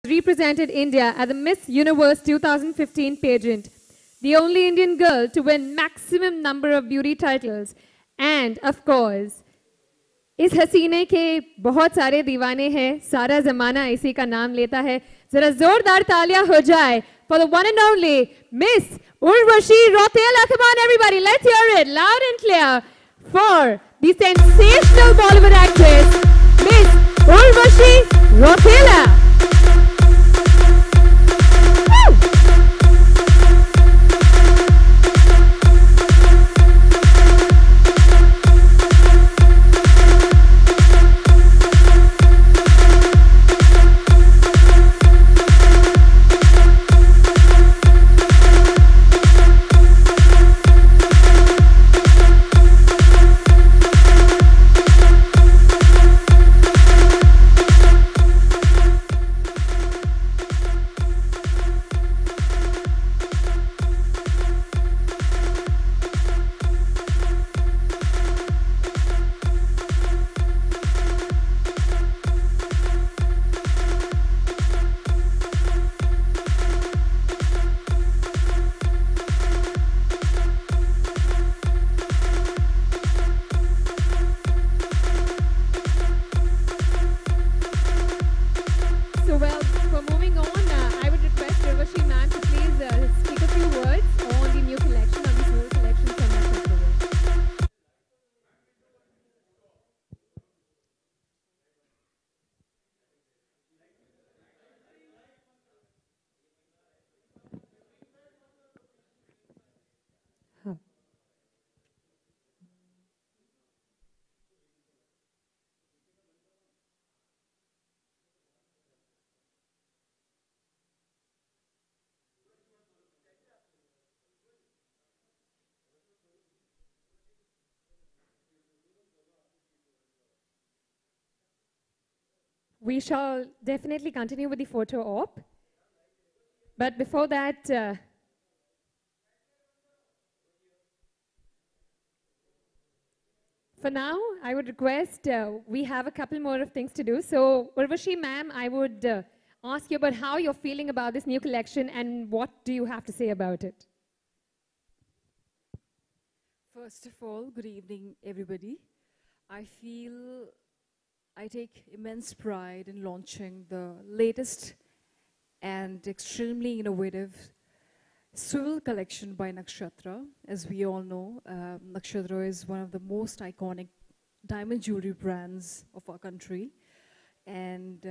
represented India at the Miss Universe 2015 pageant, the only Indian girl to win maximum number of beauty titles. And of course, इस हसीने के बहुत सारे दीवाने हैं, सारा जमाना इसी का नाम लेता है. जरा जोरदार तालियां हो जाए for the one and only Miss Urvashi Rautela. Come on everybody, let's hear it loud and clear for the sensational Bollywood actress, Miss Urvashi Rautela. We shall definitely continue with the photo op. But before that, for now, I would request, we have a couple more of things to do. So, Urvashi ma'am, I would ask you about how you're feeling about this new collection and what do you have to say about it? First of all, good evening, everybody. I take immense pride in launching the latest and extremely innovative swivel collection by Nakshatra. As we all know, Nakshatra is one of the most iconic diamond jewelry brands of our country. And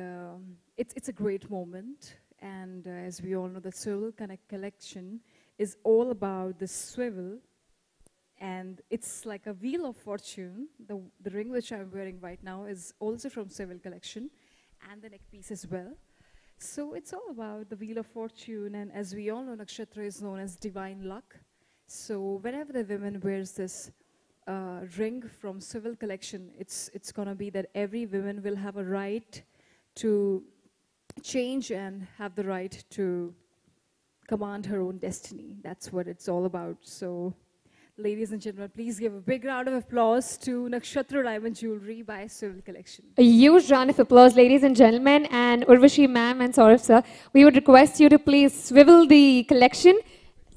it's a great moment. And as we all know, the Swivel Connect collection is all about the swivel. And it's like a wheel of fortune. The ring which I'm wearing right now is also from Swivel collection, and the neck piece as well. So it's all about the wheel of fortune, and as we all know, Nakshatra is known as divine luck. So whenever the woman wears this ring from Swivel collection, it's gonna be that every woman will have a right to change and have the right to command her own destiny. That's what it's all about. So, ladies and gentlemen, please give a big round of applause to Nakshatra Diamond Jewelry by Swivel Collection. A huge round of applause, ladies and gentlemen, and Urvashi ma'am and Saurav sir. We would request you to please swivel the collection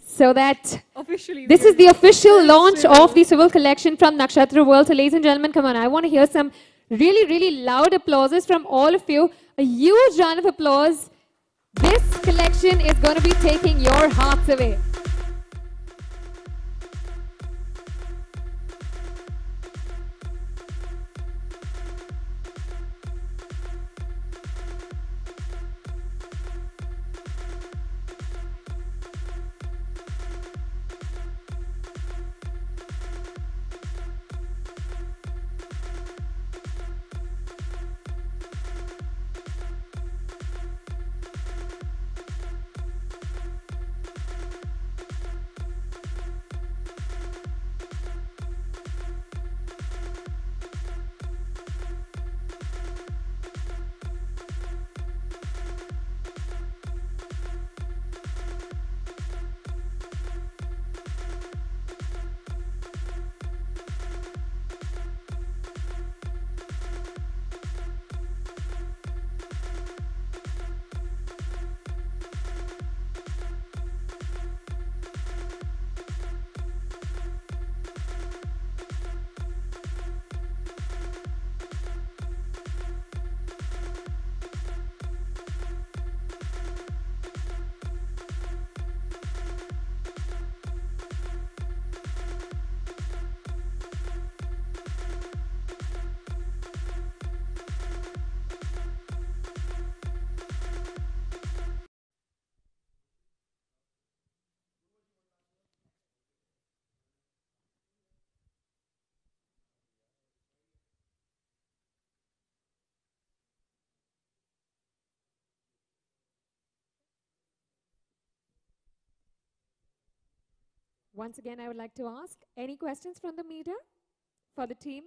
so that officially this is the official launch of the Swivel collection from Nakshatra World. So, ladies and gentlemen, come on, I want to hear some really, really loud applauses from all of you. A huge round of applause. This collection is going to be taking your hearts away. Once again, I would like to ask, any questions from the media for the team?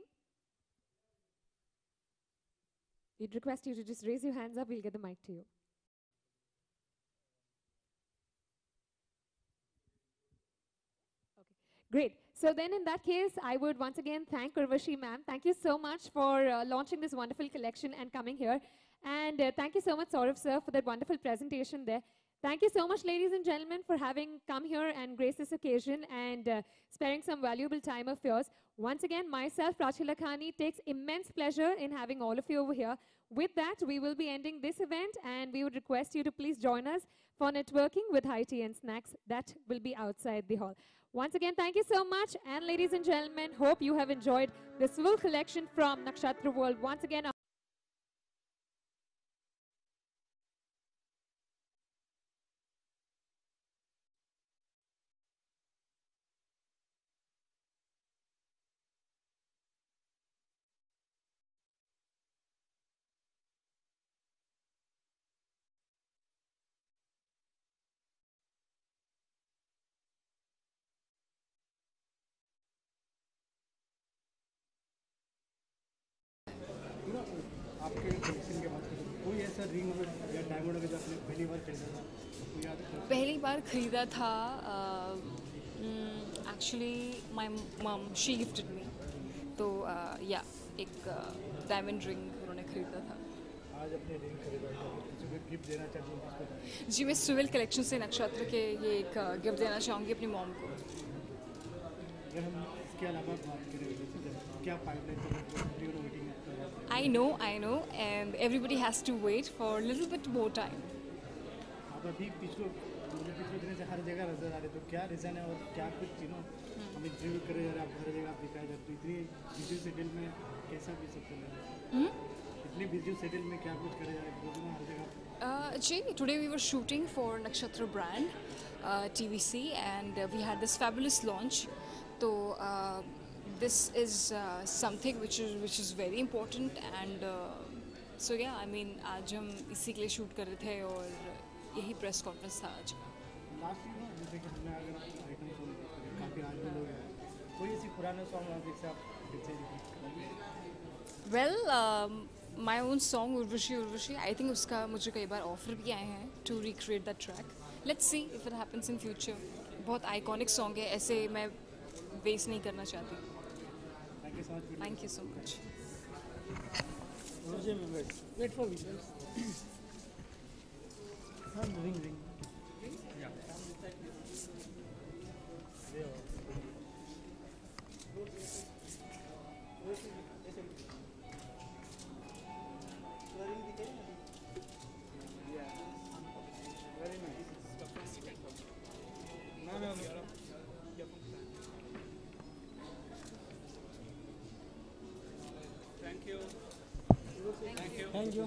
We'd request you to just raise your hands up. We'll get the mic to you. Okay, great. So then in that case, I would once again thank Urvashi ma'am. Thank you so much for launching this wonderful collection and coming here. And thank you so much, Saurav sir, for that wonderful presentation there. Thank you so much, ladies and gentlemen, for having come here and graced this occasion and sparing some valuable time of yours. Once again, myself, Prachi Lakhani, takes immense pleasure in having all of you over here. With that, we will be ending this event, and we would request you to please join us for networking with high tea and snacks that will be outside the hall. Once again, thank you so much, and ladies and gentlemen, hope you have enjoyed this full collection from Nakshatra World. Once again, आपके collection के बात करें कोई ऐसा ring या diamond जो आपने पहली बार खरीदा था आपको याद है? पहली बार ख़रीदा था actually my mum she gifted me तो या एक डायमंड रिंग उन्होंने ख़रीदा था। आज अपने रिंग खरीदा था किसी को गिफ्ट देना चाहती हूँ? जी मैं स्विल कलेक्शन से नक्षत्र के ये एक गिफ्ट देना चाहूँगी अपनी मॉम को। अगर हम इसके अलावा बात करें क्या pipeline I know and everybody has to wait for a little bit more time. आप अभी पिछले दिन से हर जगह नजर आ रहे तो क्या रीज़न है और क्या कुछ हम इंटरव्यू कर रहे हैं आप हर जगह आप दिखाया जाते इतनी बिजी शेड्यूल में कैसा भी सकते हैं इतनी बिजी शेड्यूल में क्या कुछ करे जा रहे हर जगह? जी today we were shooting for Nakshatra brand TVC and we had this fabulous launch. तो this is something which is very important and so yeah I mean आज हम इसी के लिए शूट कर रहे थे और यही प्रेस कॉन्फ्रेंस था आज। लास्ट में जैसे कि हमने अगर आइटम सॉन्ग काफ़ी आज भी लोग हैं कोई ऐसी पुराना सॉन्ग आप जैसे आप फिर से repeat well my own song Urvashi I think उसका मुझे कई बार ऑफर भी आए हैं to recreate that track. Let's see if it happens in future. बहुत आइकॉनिक सॉन्ग है, ऐसे मैं वेस्ट नहीं करना चाहती। Thank you so much. Wait for visuals. Ring. Yeah. Very nice. No. Thank you.